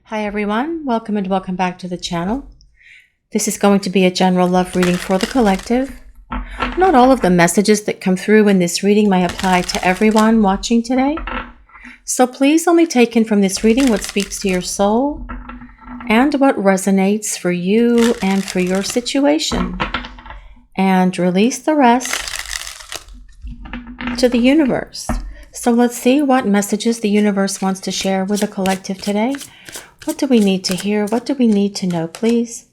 Hi everyone, welcome and welcome back to the channel. This is going to be a general love reading for the collective. Not all of the messages that come through in this reading may apply to everyone watching today. So please only take in from this reading what speaks to your soul and what resonates for you and for your situation. And release the rest to the universe. So let's see what messages the universe wants to share with the collective today. What do we need to hear? What do we need to know, please?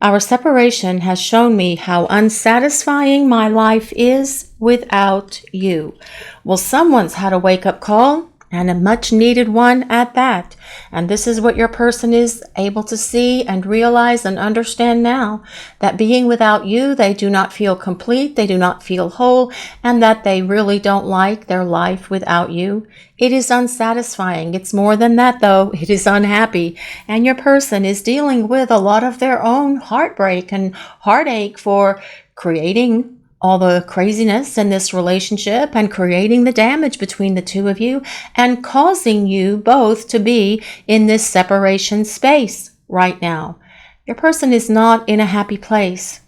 Our separation has shown me how unsatisfying my life is without you. Well, someone's had a wake-up call, and a much needed one at that. And this is what your person is able to see and realize and understand now, that being without you, they do not feel complete, they do not feel whole, and that they really don't like their life without you. It is unsatisfying. It's more than that, though. It is unhappy. And your person is dealing with a lot of their own heartbreak and heartache for creating all the craziness in this relationship and creating the damage between the two of you and causing you both to be in this separation space right now. Your person is not in a happy place.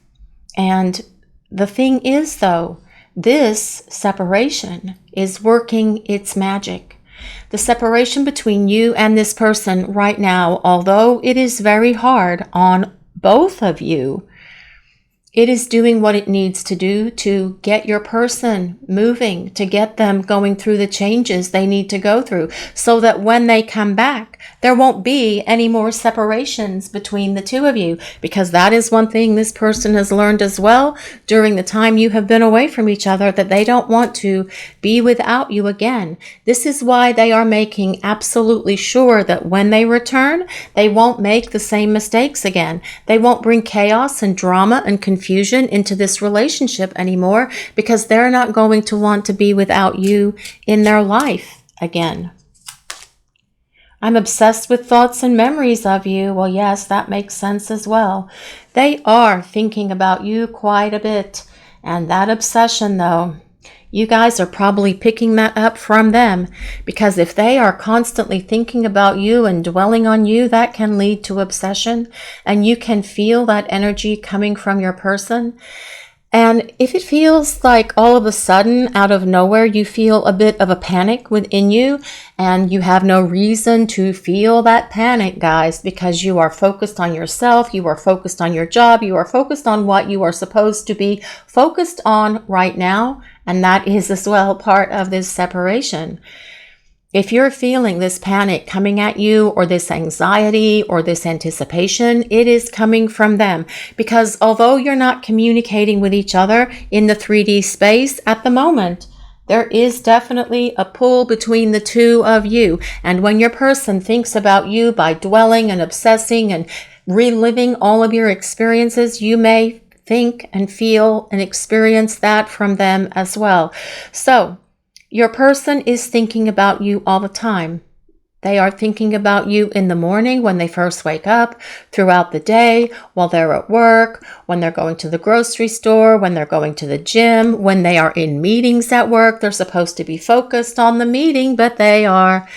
And the thing is, though, this separation is working its magic. The separation between you and this person right now, although it is very hard on both of you, it is doing what it needs to do to get your person moving, to get them going through the changes they need to go through, so that when they come back, there won't be any more separations between the two of you, because that is one thing this person has learned as well during the time you have been away from each other, that they don't want to be without you again. This is why they are making absolutely sure that when they return, they won't make the same mistakes again. They won't bring chaos and drama and confusion into this relationship anymore, because they're not going to want to be without you in their life again. I'm obsessed with thoughts and memories of you. Well, yes, that makes sense as well. They are thinking about you quite a bit. And that obsession, though, you guys are probably picking that up from them, because if they are constantly thinking about you and dwelling on you, that can lead to obsession, and you can feel that energy coming from your person. And if it feels like all of a sudden, out of nowhere, you feel a bit of a panic within you, and you have no reason to feel that panic, guys, because you are focused on yourself, you are focused on your job, you are focused on what you are supposed to be focused on right now, and that is as well part of this separation. If you're feeling this panic coming at you, or this anxiety, or this anticipation, it is coming from them. Because although you're not communicating with each other in the 3D space at the moment, there is definitely a pull between the two of you. And when your person thinks about you by dwelling and obsessing and reliving all of your experiences, you may think and feel and experience that from them as well. So your person is thinking about you all the time. They are thinking about you in the morning when they first wake up, throughout the day, while they're at work, when they're going to the grocery store, when they're going to the gym, when they are in meetings at work. They're supposed to be focused on the meeting, but they are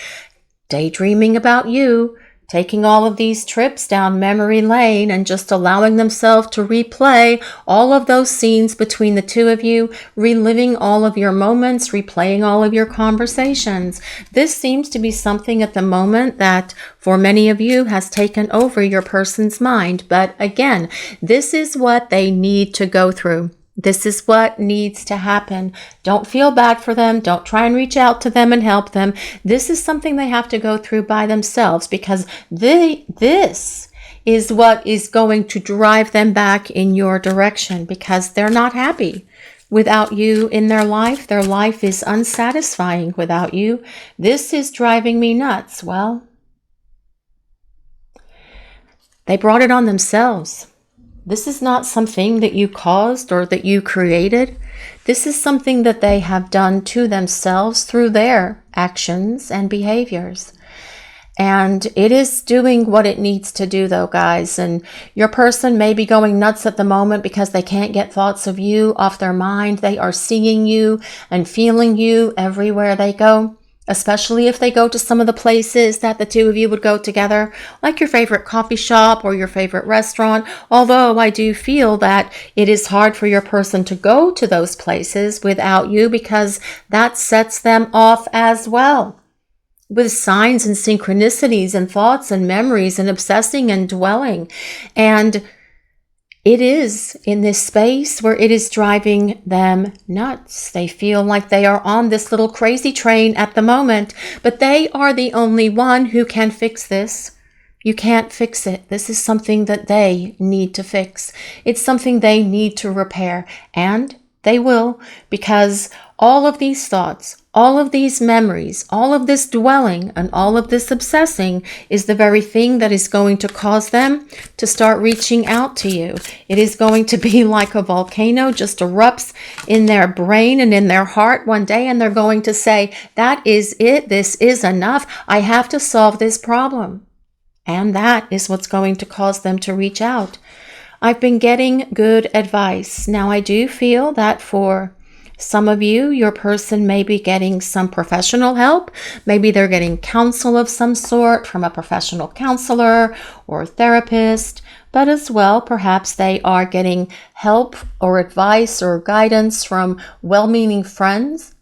daydreaming about you, taking all of these trips down memory lane and just allowing themselves to replay all of those scenes between the two of you, reliving all of your moments, replaying all of your conversations. This seems to be something at the moment that for many of you has taken over your person's mind. But again, this is what they need to go through. This is what needs to happen. Don't feel bad for them. Don't try and reach out to them and help them. This is something they have to go through by themselves, because this is what is going to drive them back in your direction, because they're not happy without you in their life. Their life is unsatisfying without you. This is driving me nuts. Well, they brought it on themselves. This is not something that you caused or that you created. This is something that they have done to themselves through their actions and behaviors. And it is doing what it needs to do, though, guys. And your person may be going nuts at the moment because they can't get thoughts of you off their mind. They are seeing you and feeling you everywhere they go. especially if they go to some of the places that the two of you would go together, like your favorite coffee shop or your favorite restaurant. Although I do feel that it is hard for your person to go to those places without you, because that sets them off as well, with signs and synchronicities and thoughts and memories and obsessing and dwelling. And it is in this space where it is driving them nuts. They feel like they are on this little crazy train at the moment, but they are the only one who can fix this. You can't fix it. This is something that they need to fix. It's something they need to repair, and they will, because all of these thoughts, all of these memories, all of this dwelling, and all of this obsessing is the very thing that is going to cause them to start reaching out to you. It is going to be like a volcano just erupts in their brain and in their heart one day, and they're going to say, that is it. This is enough. I have to solve this problem. And that is what's going to cause them to reach out. I've been getting good advice. Now, I do feel that for some of you, your person may be getting some professional help. Maybe they're getting counsel of some sort from a professional counselor or therapist, but as well, perhaps they are getting help or advice or guidance from well-meaning friends,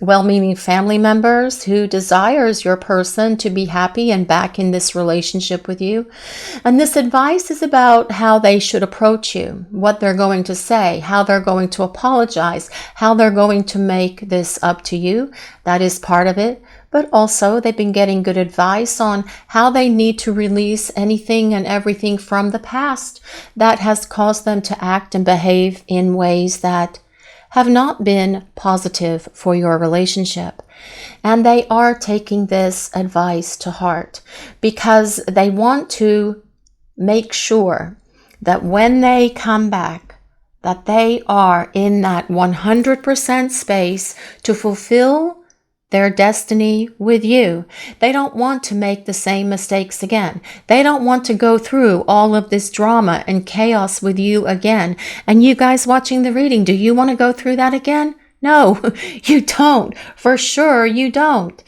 well-meaning family members who desires your person to be happy and back in this relationship with you. And this advice is about how they should approach you, what they're going to say, how they're going to apologize, how they're going to make this up to you. That is part of it. But also they've been getting good advice on how they need to release anything and everything from the past that has caused them to act and behave in ways that have not been positive for your relationship. And they are taking this advice to heart because they want to make sure that when they come back, that they are in that 100% space to fulfill their destiny with you. They don't want to make the same mistakes again. They don't want to go through all of this drama and chaos with you again. And you guys watching the reading, do you want to go through that again? No, you don't. For sure you don't.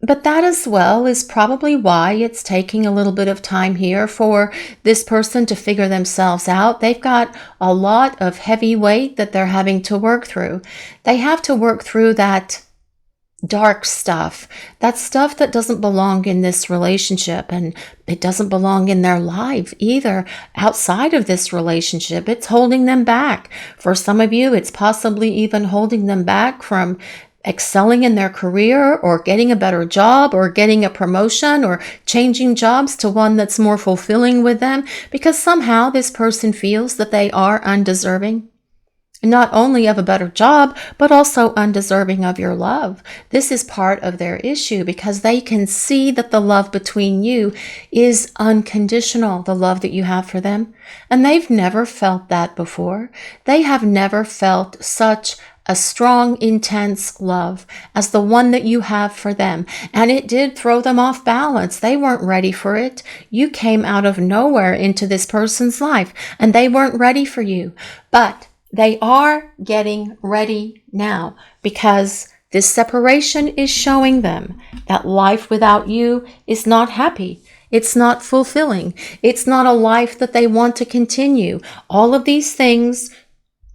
But that as well is probably why it's taking a little bit of time here for this person to figure themselves out. They've got a lot of heavy weight that they're having to work through. They have to work through that dark stuff, that stuff that doesn't belong in this relationship, and it doesn't belong in their life either outside of this relationship. It's holding them back. For some of you, it's possibly even holding them back from excelling in their career or getting a better job or getting a promotion or changing jobs to one that's more fulfilling with them, because somehow this person feels that they are undeserving, not only of a better job, but also undeserving of your love. This is part of their issue because they can see that the love between you is unconditional, the love that you have for them. And they've never felt that before. They have never felt such a strong, intense love as the one that you have for them. And it did throw them off balance. They weren't ready for it. You came out of nowhere into this person's life and they weren't ready for you. But they are getting ready now because this separation is showing them that life without you is not happy. It's not fulfilling. It's not a life that they want to continue. All of these things,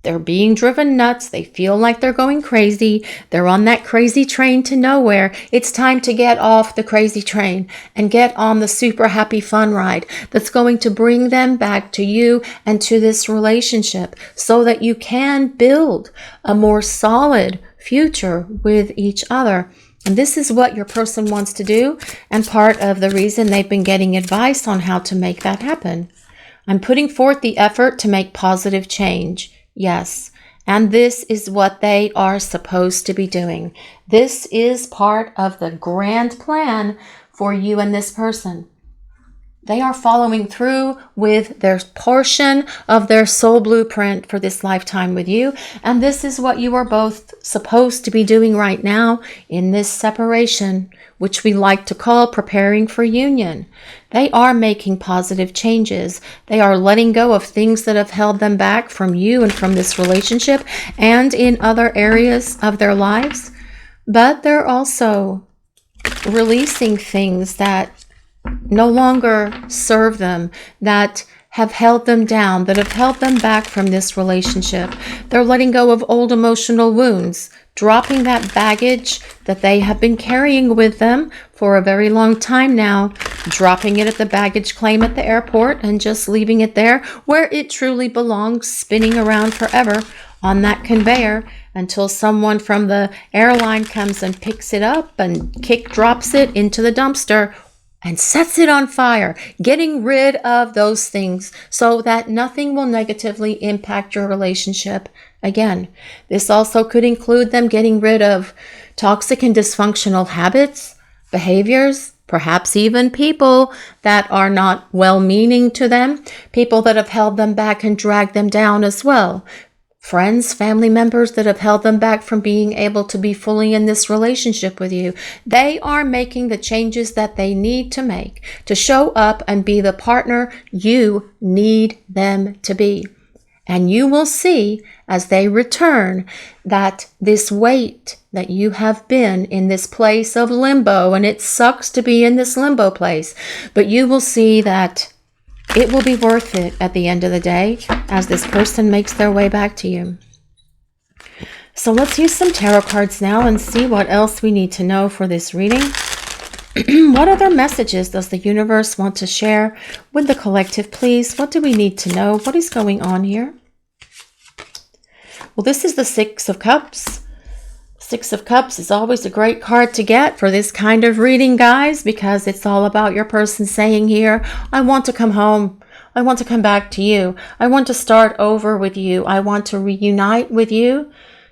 they're being driven nuts. They feel like they're going crazy. They're on that crazy train to nowhere. It's time to get off the crazy train and get on the super happy fun ride that's going to bring them back to you and to this relationship so that you can build a more solid future with each other. And this is what your person wants to do, and part of the reason they've been getting advice on how to make that happen. I'm putting forth the effort to make positive change. Yes, and this is what they are supposed to be doing. This is part of the grand plan for you and this person. They are following through with their portion of their soul blueprint for this lifetime with you. And this is what you are both supposed to be doing right now in this separation, which we like to call preparing for union. They are making positive changes. They are letting go of things that have held them back from you and from this relationship and in other areas of their lives. but they're also releasing things that no longer serve them, that have held them down, that have held them back from this relationship. They're letting go of old emotional wounds, dropping that baggage that they have been carrying with them for a very long time now, dropping it at the baggage claim at the airport and just leaving it there where it truly belongs, spinning around forever on that conveyor until someone from the airline comes and picks it up and drops it into the dumpster and sets it on fire, getting rid of those things so that nothing will negatively impact your relationship again. This also could include them getting rid of toxic and dysfunctional habits, behaviors, perhaps even people that are not well-meaning to them, people that have held them back and dragged them down as well. Friends, family members that have held them back from being able to be fully in this relationship with you. They are making the changes that they need to make to show up and be the partner you need them to be. And you will see as they return that this weight that you have been in this place of limbo, and it sucks to be in this limbo place, but you will see that it will be worth it at the end of the day as this person makes their way back to you. So let's use some tarot cards now and see what else we need to know for this reading. What other messages does the universe want to share with the collective, please? What do we need to know? What is going on here? Well, this is the Six of Cups. Six of Cups is always a great card to get for this kind of reading, guys, because it's all about your person saying here, I want to come home. I want to come back to you. I want to start over with you. I want to reunite with you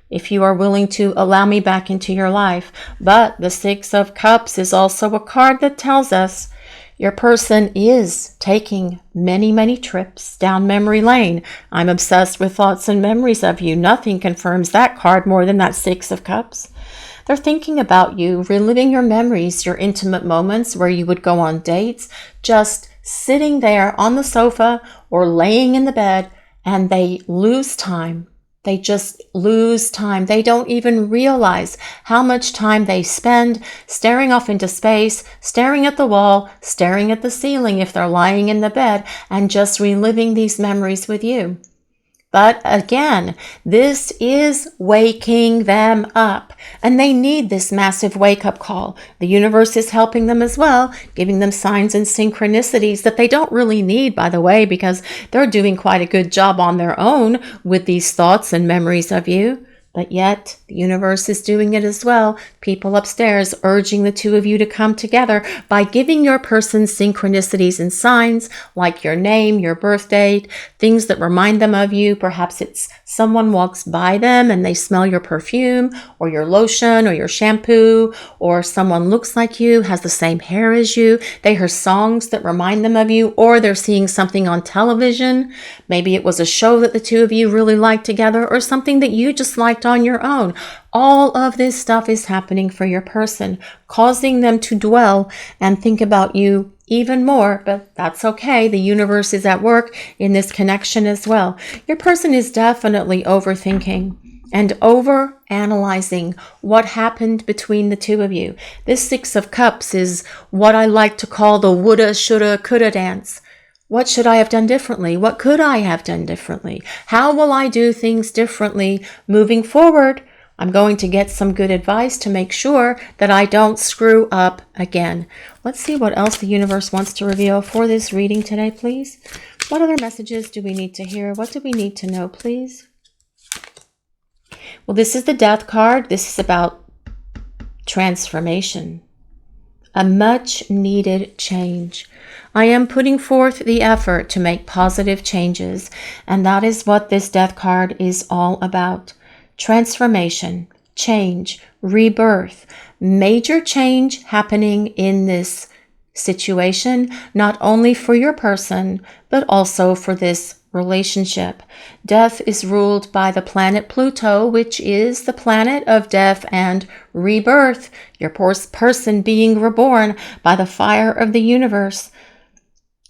if you are willing to allow me back into your life. But the Six of Cups is also a card that tells us your person is taking many, many trips down memory lane. I'm obsessed with thoughts and memories of you. Nothing confirms that card more than that Six of Cups. They're thinking about you, reliving your memories, your intimate moments where you would go on dates, just sitting there on the sofa or laying in the bed, and they lose time. They just lose time. They don't even realize how much time they spend staring off into space, staring at the wall, staring at the ceiling if they're lying in the bed, and just reliving these memories with you. But again, this is waking them up, and they need this massive wake-up call. The universe is helping them as well, giving them signs and synchronicities that they don't really need, by the way, because they're doing quite a good job on their own with these thoughts and memories of you. But yet, the universe is doing it as well. People upstairs urging the two of you to come together by giving your person synchronicities and signs like your name, your birth date, things that remind them of you. Perhaps it's someone walks by them and they smell your perfume or your lotion or your shampoo, or someone looks like you, has the same hair as you. They hear songs that remind them of you, or they're seeing something on television. Maybe it was a show that the two of you really liked together, or something that you just liked on your own. All of this stuff is happening for your person, causing them to dwell and think about you even more, but that's okay. The universe is at work in this connection as well. Your person is definitely overthinking and over-analyzing what happened between the two of you. This Six of Cups is what I like to call the woulda, shoulda, coulda dance. What should I have done differently? What could I have done differently? How will I do things differently moving forward? I'm going to get some good advice to make sure that I don't screw up again. Let's see what else the universe wants to reveal for this reading today, please. What other messages do we need to hear? What do we need to know, please? Well, this is the Death card. This is about transformation. A much needed change. I am putting forth the effort to make positive changes, and that is what this Death card is all about. Transformation, change, rebirth, major change happening in this situation, not only for your person, but also for this relationship. Death is ruled by the planet Pluto, which is the planet of death and rebirth. Your person being reborn by the fire of the universe.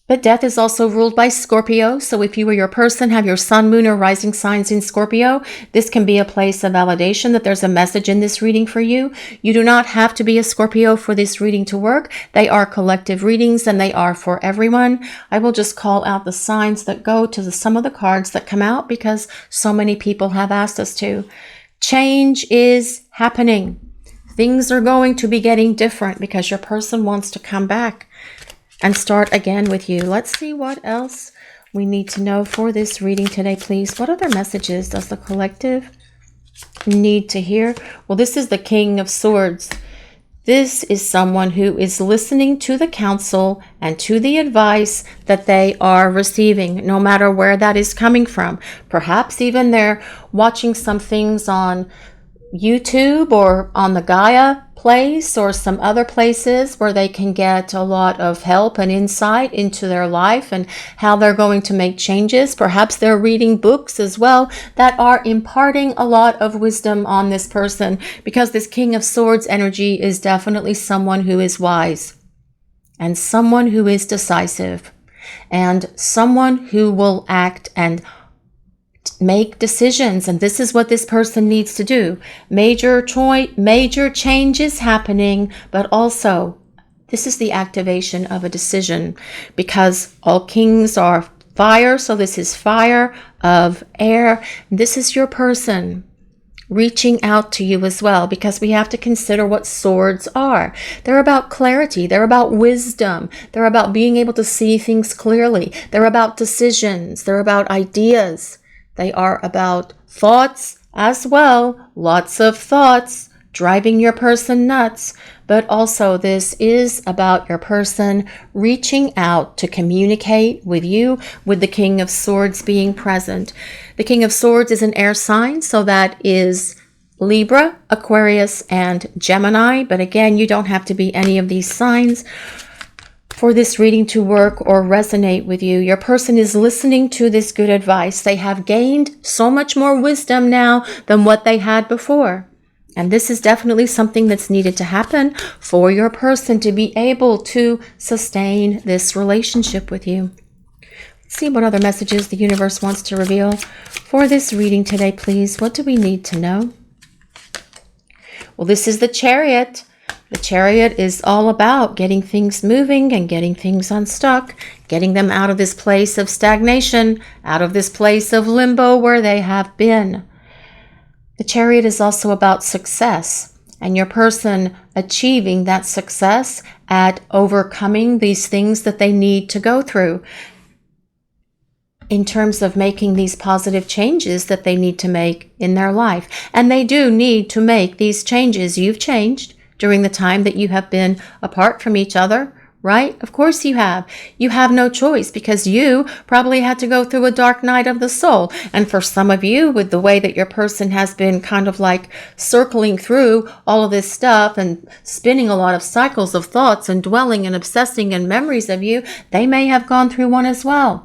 But death is also ruled by Scorpio. So if you or your person have your sun, moon, or rising signs in Scorpio, this can be a place of validation that there's a message in this reading for you. You do not have to be a Scorpio for this reading to work. They are collective readings and they are for everyone. I will just call out the signs that go to some of the cards that come out because so many people have asked us to. Change is happening. Things are going to be getting different because your person wants to come back and start again with you. Let's see what else we need to know for this reading today, please. What other messages does the collective need to hear? Well, this is the King of Swords. This is someone who is listening to the counsel and to the advice that they are receiving, no matter where that is coming from. Perhaps even they're watching some things on YouTube or on the Gaia place or some other places where they can get a lot of help and insight into their life and how they're going to make changes. Perhaps they're reading books as well that are imparting a lot of wisdom on this person, because this King of Swords energy is definitely someone who is wise and someone who is decisive and someone who will act and make decisions. And this is what this person needs to do. Major change is happening, but also this is the activation of a decision, because all kings are fire. So this is fire of air. This is your person reaching out to you as well, because we have to consider what swords are. They're about clarity. They're about wisdom. They're about being able to see things clearly. They're about decisions. They're about ideas. They are about thoughts as well. Lots of thoughts driving your person nuts. But also this is about your person reaching out to communicate with you, with the King of Swords being present. The King of Swords is an air sign, so that is Libra, Aquarius, and Gemini. But again, you don't have to be any of these signs for this reading to work or resonate with you. Your person is listening to this good advice. They have gained so much more wisdom now than what they had before. And this is definitely something that's needed to happen for your person to be able to sustain this relationship with you. Let's see what other messages the universe wants to reveal for this reading today, please. What do we need to know? Well, this is the Chariot. The Chariot is all about getting things moving and getting things unstuck, getting them out of this place of stagnation, out of this place of limbo where they have been. The Chariot is also about success and your person achieving that success at overcoming these things that they need to go through in terms of making these positive changes that they need to make in their life. And they do need to make these changes. You've changed during the time that you have been apart from each other, right? Of course you have. You have no choice, because you probably had to go through a dark night of the soul. And for some of you, with the way that your person has been kind of like circling through all of this stuff and spinning a lot of cycles of thoughts and dwelling and obsessing and memories of you, they may have gone through one as well.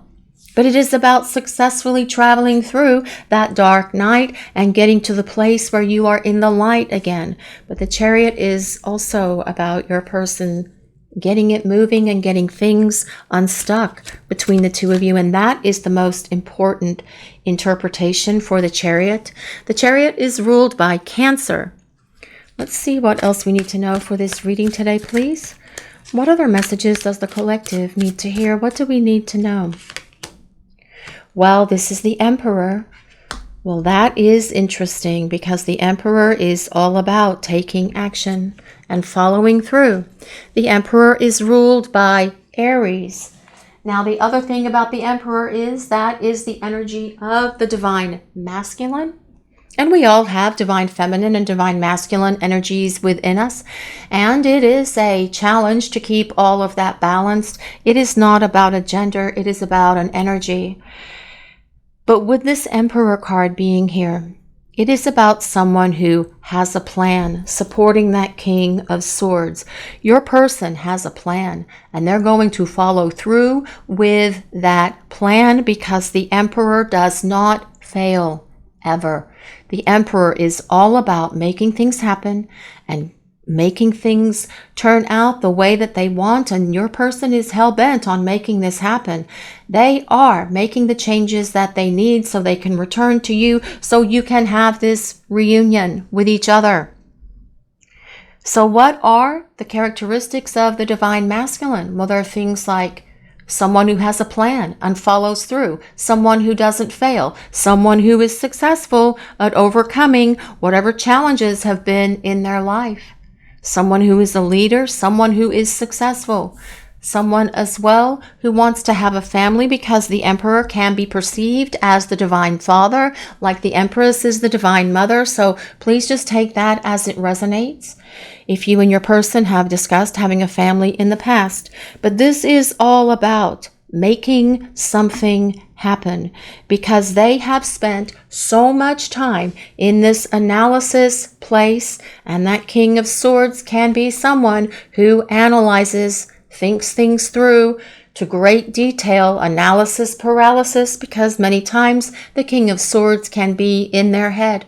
But it is about successfully traveling through that dark night and getting to the place where you are in the light again. But the Chariot is also about your person getting it moving and getting things unstuck between the two of you. And that is the most important interpretation for the Chariot. The Chariot is ruled by Cancer. Let's see what else we need to know for this reading today, please. What other messages does the collective need to hear? What do we need to know? Well, this is the Emperor. Well, that is interesting, because the Emperor is all about taking action and following through. The Emperor is ruled by Aries. Now, the other thing about the Emperor is that is the energy of the divine masculine. And we all have divine feminine and divine masculine energies within us. And it is a challenge to keep all of that balanced. It is not about a gender. It is about an energy. But with this Emperor card being here, it is about someone who has a plan, supporting that King of Swords. Your person has a plan, and they're going to follow through with that plan, because the Emperor does not fail, ever. The Emperor is all about making things happen and making things turn out the way that they want, and your person is hell-bent on making this happen. They are making the changes that they need so they can return to you, so you can have this reunion with each other. So what are the characteristics of the divine masculine? Well, there are things like someone who has a plan and follows through, someone who doesn't fail, someone who is successful at overcoming whatever challenges have been in their life, someone who is a leader, someone who is successful, someone as well who wants to have a family, because the Emperor can be perceived as the divine father, like the Empress is the divine mother. So please just take that as it resonates if you and your person have discussed having a family in the past. But this is all about making something happen, because they have spent so much time in this analysis place, and that King of Swords can be someone who analyzes, thinks things through to great detail, analysis paralysis, because many times the King of Swords can be in their head.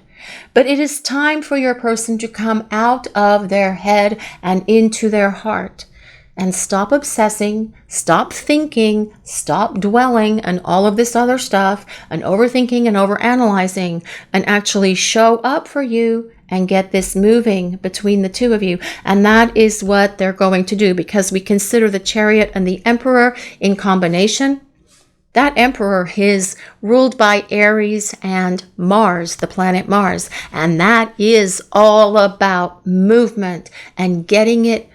But it is time for your person to come out of their head and into their heart, and stop obsessing, stop thinking, stop dwelling, and all of this other stuff, and overthinking and overanalyzing, and actually show up for you and get this moving between the two of you. And that is what they're going to do, because we consider the Chariot and the Emperor in combination. That Emperor is ruled by Aries and Mars, the planet Mars. And that is all about movement and getting it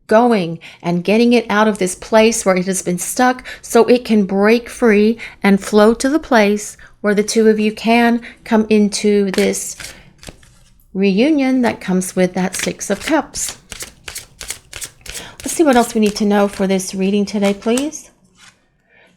going and getting it out of this place where it has been stuck, so it can break free and flow to the place where the two of you can come into this reunion that comes with that Six of Cups. Let's see what else we need to know for this reading today, please.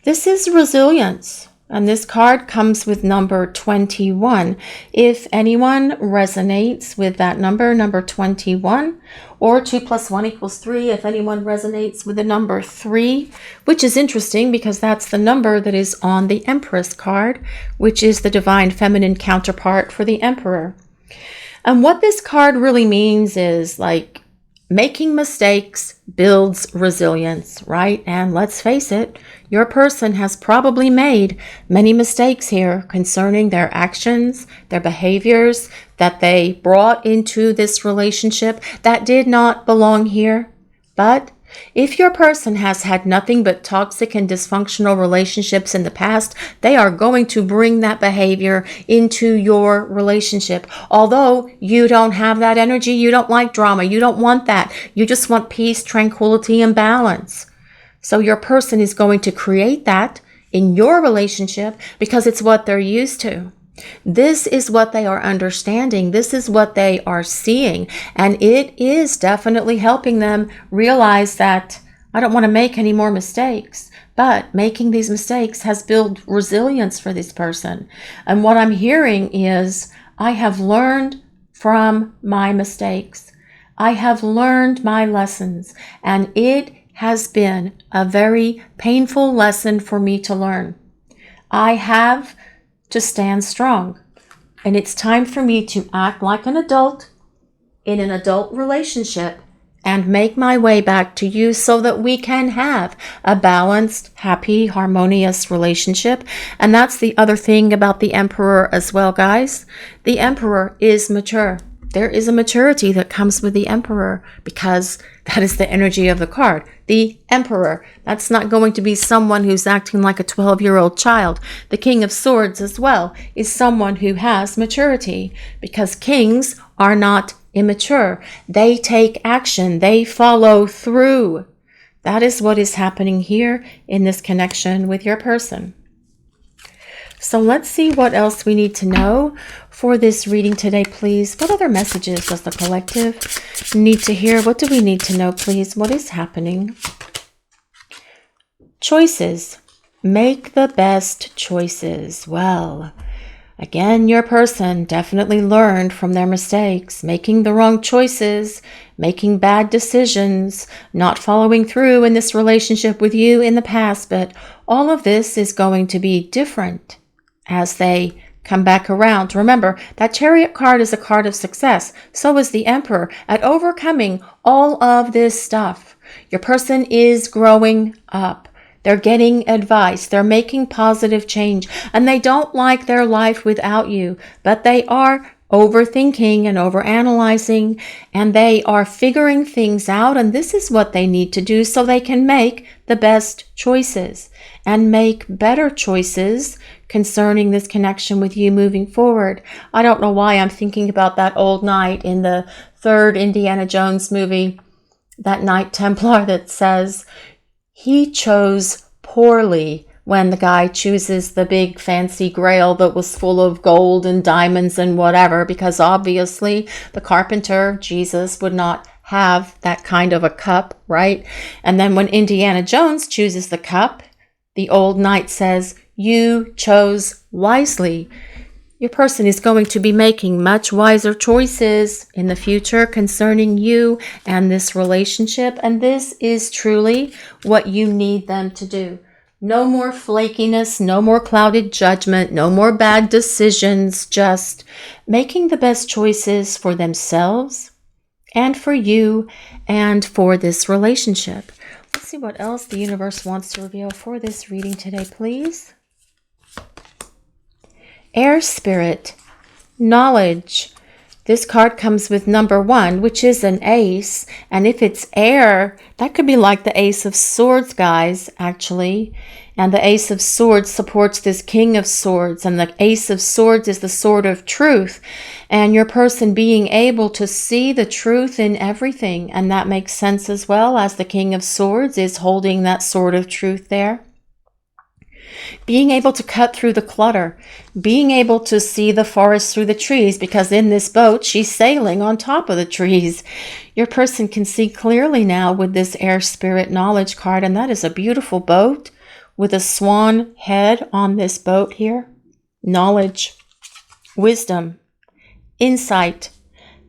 This is resilience, and this card comes with number 21. If anyone resonates with that number, number 21, or 2 + 1 = 3, if anyone resonates with the number 3, which is interesting because that's the number that is on the Empress card, which is the divine feminine counterpart for the Emperor. And what this card really means is, like, making mistakes builds resilience, right? And let's face it, your person has probably made many mistakes here concerning their actions, their behaviors that they brought into this relationship that did not belong here. But if your person has had nothing but toxic and dysfunctional relationships in the past, they are going to bring that behavior into your relationship. Although you don't have that energy, you don't like drama, you don't want that. You just want peace, tranquility, and balance. So your person is going to create that in your relationship because it's what they're used to. This is what they are understanding. This is what they are seeing. And it is definitely helping them realize that I don't want to make any more mistakes. But making these mistakes has built resilience for this person. And what I'm hearing is, I have learned from my mistakes. I have learned my lessons. And it has been a very painful lesson for me to learn. I have to stand strong. And it's time for me to act like an adult in an adult relationship and make my way back to you so that we can have a balanced, happy, harmonious relationship. And that's the other thing about the Emperor as well, guys. The Emperor is mature. There is a maturity that comes with the Emperor because that is the energy of the card. The Emperor, that's not going to be someone who's acting like a 12-year-old child. The King of Swords as well is someone who has maturity, because kings are not immature. They take action. They follow through. That is what is happening here in this connection with your person. So let's see what else we need to know for this reading today, please. What other messages does the collective need to hear? What do we need to know, please? What is happening? Choices. Make the best choices. Well, again, your person definitely learned from their mistakes, making the wrong choices, making bad decisions, not following through in this relationship with you in the past. But all of this is going to be different as they come back around. Remember, that Chariot card is a card of success. So is the Emperor at overcoming all of this stuff. Your person is growing up. They're getting advice. They're making positive change. And they don't like their life without you. But they are overthinking and overanalyzing. And they are figuring things out. And this is what they need to do so they can make the best choices. And make better choices concerning this connection with you moving forward. I don't know why I'm thinking about that old knight in the third Indiana Jones movie. That Knight Templar that says, he chose poorly when the guy chooses the big fancy grail that was full of gold and diamonds and whatever, because obviously the carpenter, Jesus, would not have that kind of a cup, right? And then when Indiana Jones chooses the cup, the old knight says, you chose wisely. Your person is going to be making much wiser choices in the future concerning you and this relationship. And this is truly what you need them to do. No more flakiness, no more clouded judgment, no more bad decisions, just making the best choices for themselves and for you and for this relationship. Let's see what else the universe wants to reveal for this reading today, please. Air Spirit, knowledge. This card comes with number 1, which is an ace. And if it's air, that could be like the Ace of Swords, guys, actually. And the Ace of Swords supports this King of Swords. And the Ace of Swords is the sword of truth. And your person being able to see the truth in everything. And that makes sense as well, as the King of Swords is holding that sword of truth there. Being able to cut through the clutter, being able to see the forest through the trees, because in this boat, she's sailing on top of the trees. Your person can see clearly now with this Air Spirit knowledge card, and that is a beautiful boat with a swan head on this boat here. Knowledge, wisdom, insight,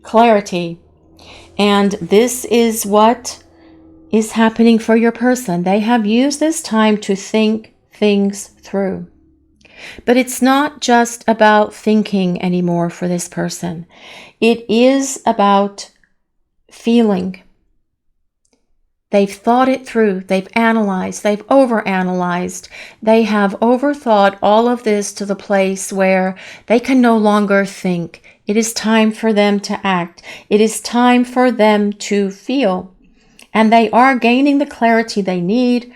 clarity. And this is what is happening for your person. They have used this time to think things through. But it's not just about thinking anymore for this person. It is about feeling. They've thought it through. They've analyzed. They've overanalyzed. They have overthought all of this to the place where they can no longer think. It is time for them to act. It is time for them to feel. And they are gaining the clarity they need.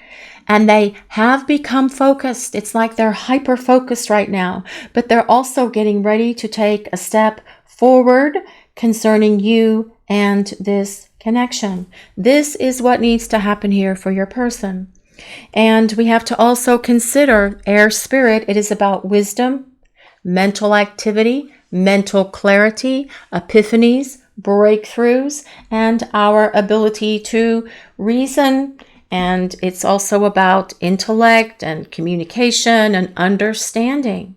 And they have become focused. It's like they're hyper-focused right now. But they're also getting ready to take a step forward concerning you and this connection. This is what needs to happen here for your person. And we have to also consider Air Spirit. It is about wisdom, mental activity, mental clarity, epiphanies, breakthroughs, and our ability to reason. And it's also about intellect and communication and understanding.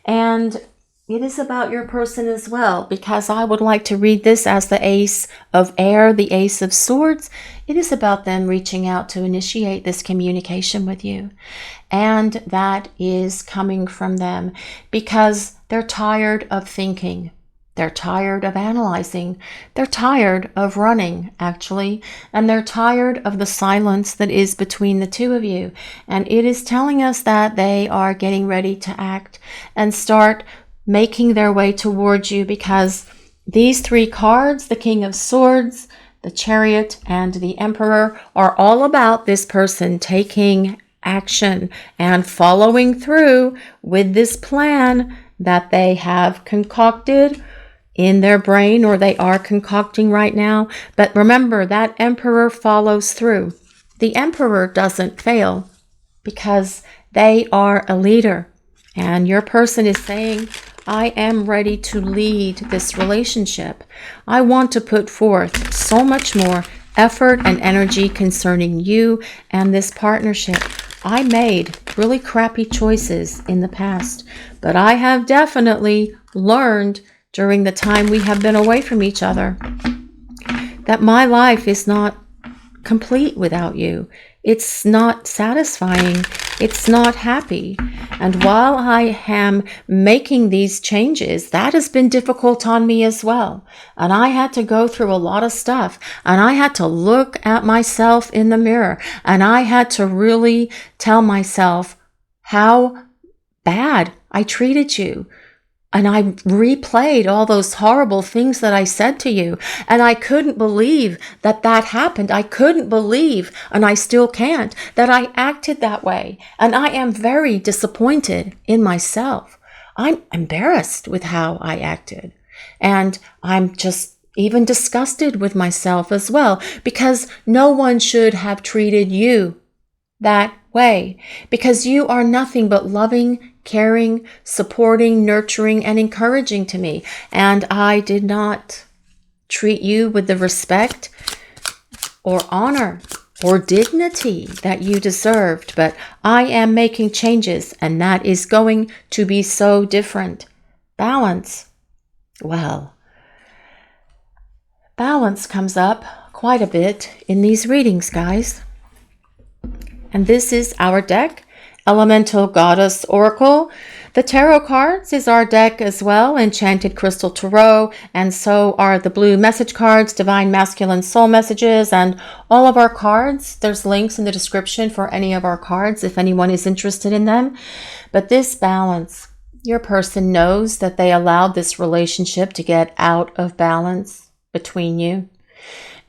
And it is about your person as well, because I would like to read this as the Ace of Air, the Ace of Swords. It is about them reaching out to initiate this communication with you. And that is coming from them because they're tired of thinking. They're tired of analyzing. They're tired of running, actually. And they're tired of the silence that is between the two of you. And it is telling us that they are getting ready to act and start making their way towards you, because these 3 cards, the King of Swords, the Chariot, and the Emperor, are all about this person taking action and following through with this plan that they have concocted in their brain, or they are concocting right now. But remember, that Emperor follows through. The Emperor doesn't fail because they are a leader. And your person is saying, I am ready to lead this relationship. I want to put forth so much more effort and energy concerning you and this partnership. I made really crappy choices in the past, but I have definitely learned during the time we have been away from each other that my life is not complete without you. It's not satisfying. It's not happy. And while I am making these changes, that has been difficult on me as well. And I had to go through a lot of stuff. And I had to look at myself in the mirror. And I had to really tell myself how bad I treated you. And I replayed all those horrible things that I said to you. And I couldn't believe that that happened. I couldn't believe, and I still can't, that I acted that way. And I am very disappointed in myself. I'm embarrassed with how I acted. And I'm just even disgusted with myself as well, because no one should have treated you that way, because you are nothing but loving, caring, supporting, nurturing, and encouraging to me. And I did not treat you with the respect or honor or dignity that you deserved. But I am making changes, and that is going to be so different. Balance. Well, balance comes up quite a bit in these readings, guys. And this is our deck, Elemental Goddess Oracle. The tarot cards is our deck as well, Enchanted Crystal Tarot, and so are the blue message cards, Divine Masculine Soul Messages, and all of our cards. There's links in the description for any of our cards if anyone is interested in them. But this balance, your person knows that they allowed this relationship to get out of balance between you.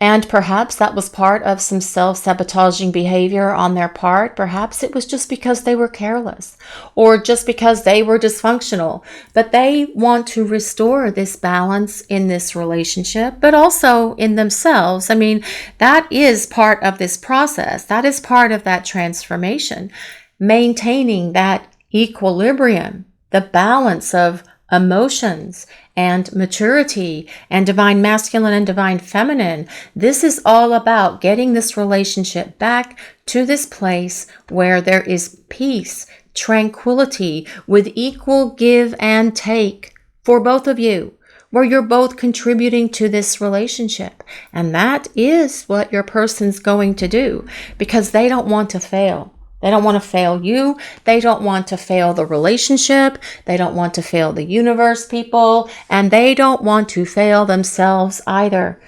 And perhaps that was part of some self-sabotaging behavior on their part. Perhaps it was just because they were careless or just because they were dysfunctional. But they want to restore this balance in this relationship, but also in themselves. I mean, that is part of this process. That is part of that transformation. Maintaining that equilibrium, the balance of emotions and maturity and divine masculine and divine feminine. This is all about getting this relationship back to this place where there is peace, tranquility, with equal give and take for both of you, where you're both contributing to this relationship. And that is what your person's going to do, because they don't want to fail. They don't want to fail you. They don't want to fail the relationship. They don't want to fail the universe, people. And they don't want to fail themselves either,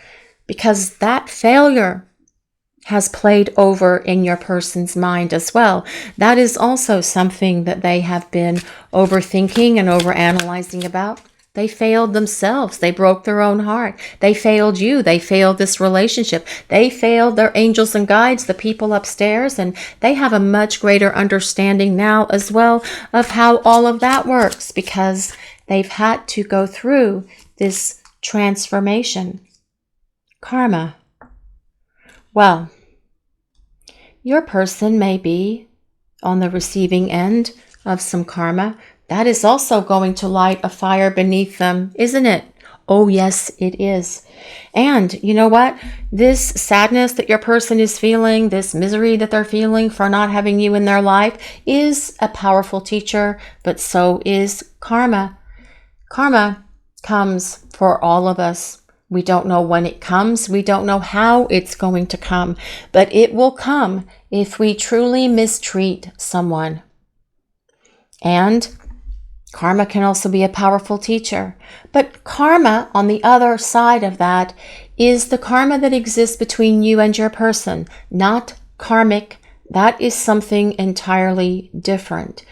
because that failure has played over in your person's mind as well. That is also something that they have been overthinking and overanalyzing about. They failed themselves. They broke their own heart. They failed you. They failed this relationship. They failed their angels and guides, the people upstairs, and they have a much greater understanding now as well of how all of that works, because they've had to go through this transformation. Karma. Well, your person may be on the receiving end of some karma. That is also going to light a fire beneath them, isn't it? Oh, yes, it is. And you know what? This sadness that your person is feeling, this misery that they're feeling for not having you in their life, is a powerful teacher, but so is karma. Karma comes for all of us. We don't know when it comes. We don't know how it's going to come, but it will come if we truly mistreat someone. And karma can also be a powerful teacher. But karma, on the other side of that, is the karma that exists between you and your person, not karmic. That is something entirely different.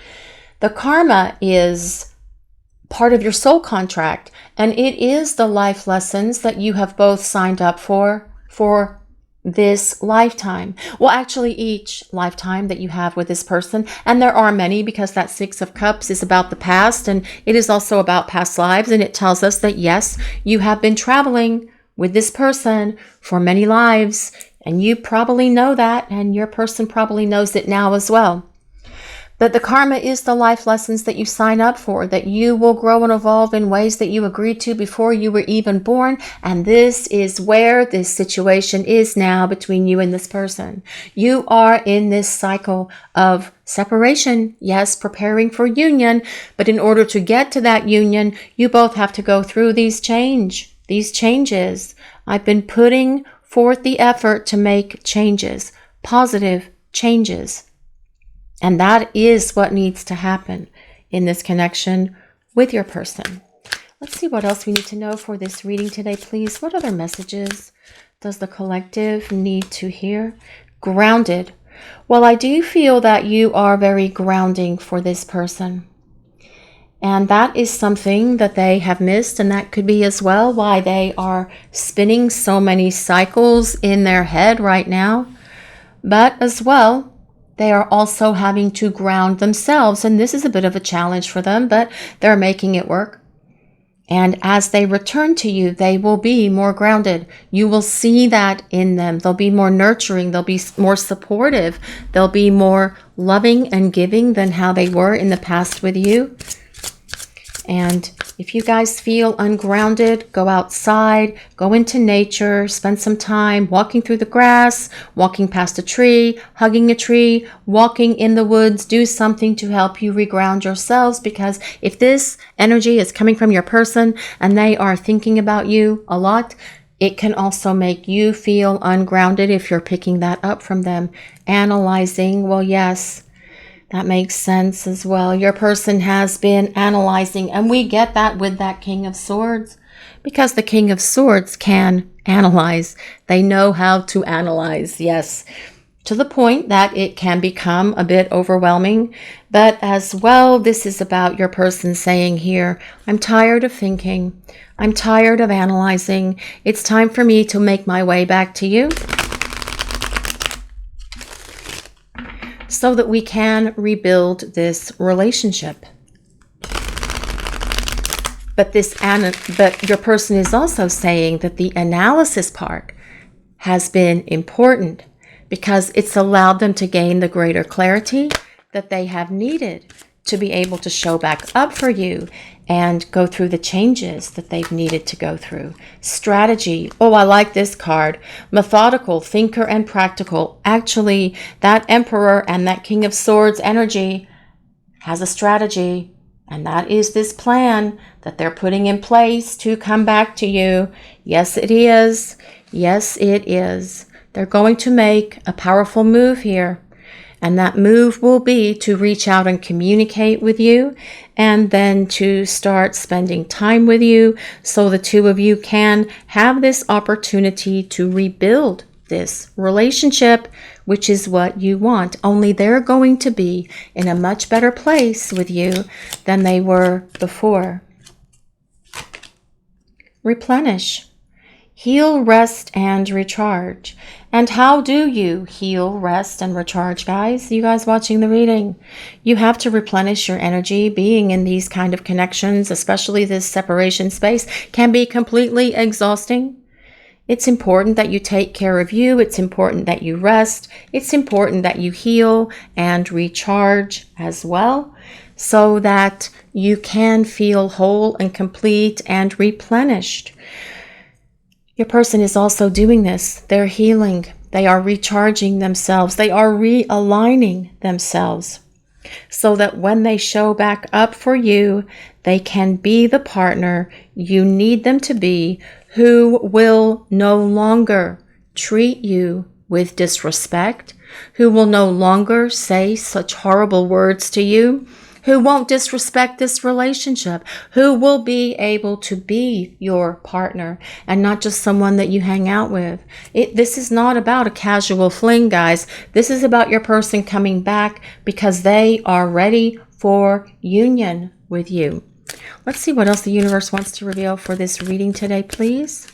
The karma is part of your soul contract, and it is the life lessons that you have both signed up for this lifetime. Well, actually each lifetime that you have with this person, and there are many, because that Six of Cups is about the past, and it is also about past lives, and it tells us that yes, you have been traveling with this person for many lives, and you probably know that, and your person probably knows it now as well. That the karma is the life lessons that you sign up for, that you will grow and evolve in ways that you agreed to before you were even born. And this is where this situation is now between you and this person. You are in this cycle of separation, yes, preparing for union. But in order to get to that union, you both have to go through these changes. I've been putting forth the effort to make changes, positive changes. And that is what needs to happen in this connection with your person. Let's see what else we need to know for this reading today, please. What other messages does the collective need to hear? Grounded. Well, I do feel that you are very grounding for this person. And that is something that they have missed, and that could be as well why they are spinning so many cycles in their head right now. But as well, they are also having to ground themselves, and this is a bit of a challenge for them, but they're making it work. And as they return to you, they will be more grounded. You will see that in them. They'll be more nurturing. They'll be more supportive. They'll be more loving and giving than how they were in the past with you. And if you guys feel ungrounded, go outside, go into nature, spend some time walking through the grass, walking past a tree, hugging a tree, walking in the woods. Do something to help you reground yourselves, because if this energy is coming from your person and they are thinking about you a lot, it can also make you feel ungrounded if you're picking that up from them. Analyzing, well, yes, that makes sense as well. Your person has been analyzing, and we get that with that King of Swords, because the King of Swords can analyze. They know how to analyze, yes, to the point that it can become a bit overwhelming. But as well, this is about your person saying here, I'm tired of thinking. I'm tired of analyzing. It's time for me to make my way back to you, so that we can rebuild this relationship. But your person is also saying that the analysis part has been important, because it's allowed them to gain the greater clarity that they have needed to be able to show back up for you and go through the changes that they've needed to go through. Strategy. Oh, I like this card. Methodical, thinker, and practical. Actually, that Emperor and that King of Swords energy has a strategy, and that is this plan that they're putting in place to come back to you. Yes, it is. Yes, it is. They're going to make a powerful move here. And that move will be to reach out and communicate with you, and then to start spending time with you, so the two of you can have this opportunity to rebuild this relationship, which is what you want. Only they're going to be in a much better place with you than they were before. Replenish. Heal, rest, and recharge. And how do you heal, rest, and recharge, guys? You guys watching the reading, you have to replenish your energy. Being in these kind of connections, especially this separation space, can be completely exhausting. It's important that you take care of you. It's important that you rest. It's important that you heal and recharge as well, so that you can feel whole and complete and replenished. Your person is also doing this. They're healing. They are recharging themselves. They are realigning themselves, so that when they show back up for you, they can be the partner you need them to be, who will no longer treat you with disrespect, who will no longer say such horrible words to you, who won't disrespect this relationship, who will be able to be your partner and not just someone that you hang out with. This is not about a casual fling, guys. This is about your person coming back because they are ready for union with you. Let's see what else the universe wants to reveal for this reading today, please.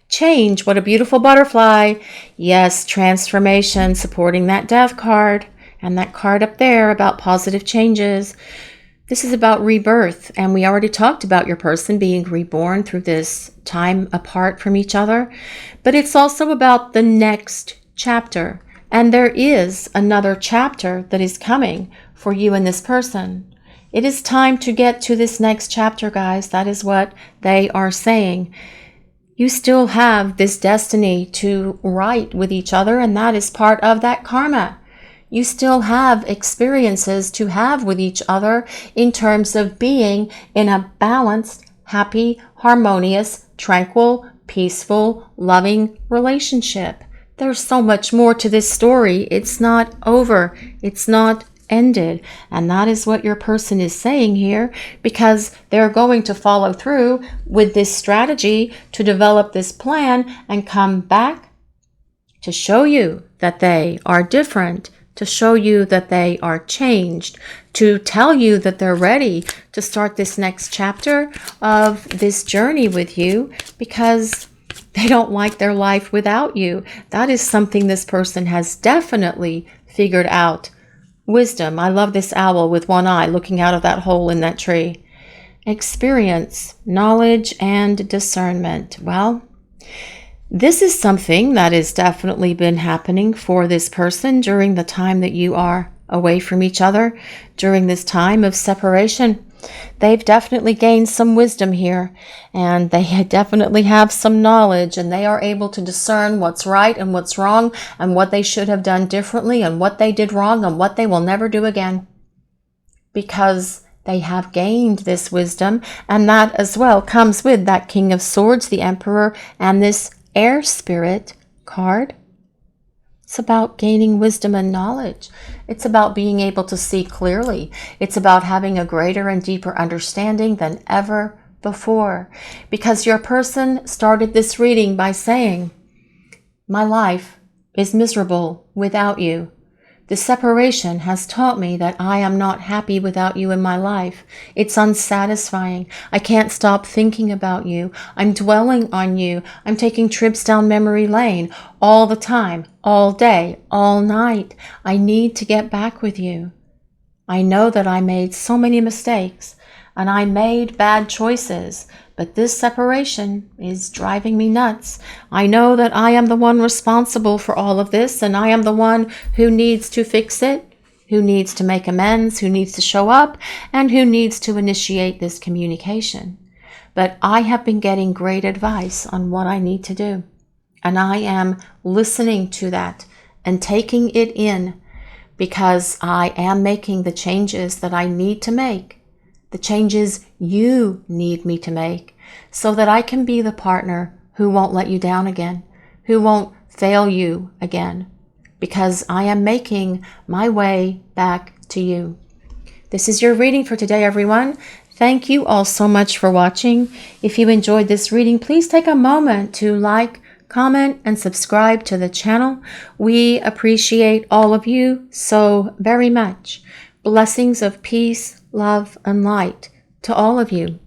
Change. What a beautiful butterfly. Yes, transformation, supporting that Death card. And that card up there about positive changes. This is about rebirth. And we already talked about your person being reborn through this time apart from each other. But it's also about the next chapter. And there is another chapter that is coming for you and this person. It is time to get to this next chapter, guys. That is what they are saying. You still have this destiny to write with each other, and that is part of that karma. You still have experiences to have with each other in terms of being in a balanced, happy, harmonious, tranquil, peaceful, loving relationship. there's so much more to this story. It's not over. It's not ended. And that is what your person is saying here, because they're going to follow through with this strategy to develop this plan and come back to show you that they are different, to show you that they are changed, to tell you that they're ready to start this next chapter of this journey with you, because they don't like their life without you. That is something this person has definitely figured out. Wisdom. I love this owl with one eye looking out of that hole in that tree. Experience, knowledge, and discernment. Well, this is something that has definitely been happening for this person during the time that you are away from each other, during this time of separation. They've definitely gained some wisdom here, and they definitely have some knowledge, and they are able to discern what's right and what's wrong, and what they should have done differently, and what they did wrong, and what they will never do again. Because they have gained this wisdom, and that as well comes with that King of Swords, the Emperor, and this Air Spirit card. It's about gaining wisdom and knowledge. It's about being able to see clearly. It's about having a greater and deeper understanding than ever before. Because your person started this reading by saying, my life is miserable without you. The separation has taught me that I am not happy without you in my life. It's unsatisfying. I can't stop thinking about you. I'm dwelling on you. I'm taking trips down memory lane all the time, all day, all night. I need to get back with you. I know that I made so many mistakes and I made bad choices, but this separation is driving me nuts. I know that I am the one responsible for all of this, and I am the one who needs to fix it, who needs to make amends, who needs to show up, and who needs to initiate this communication. But I have been getting great advice on what I need to do, and I am listening to that and taking it in, because I am making the changes that I need to make. The changes you need me to make, so that I can be the partner who won't let you down again, who won't fail you again, because I am making my way back to you. This is your reading for today, everyone. Thank you all so much for watching. If you enjoyed this reading, please take a moment to like, comment, and subscribe to the channel. We appreciate all of you so very much. Blessings of peace, love, and light to all of you.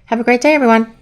Have a great day, everyone.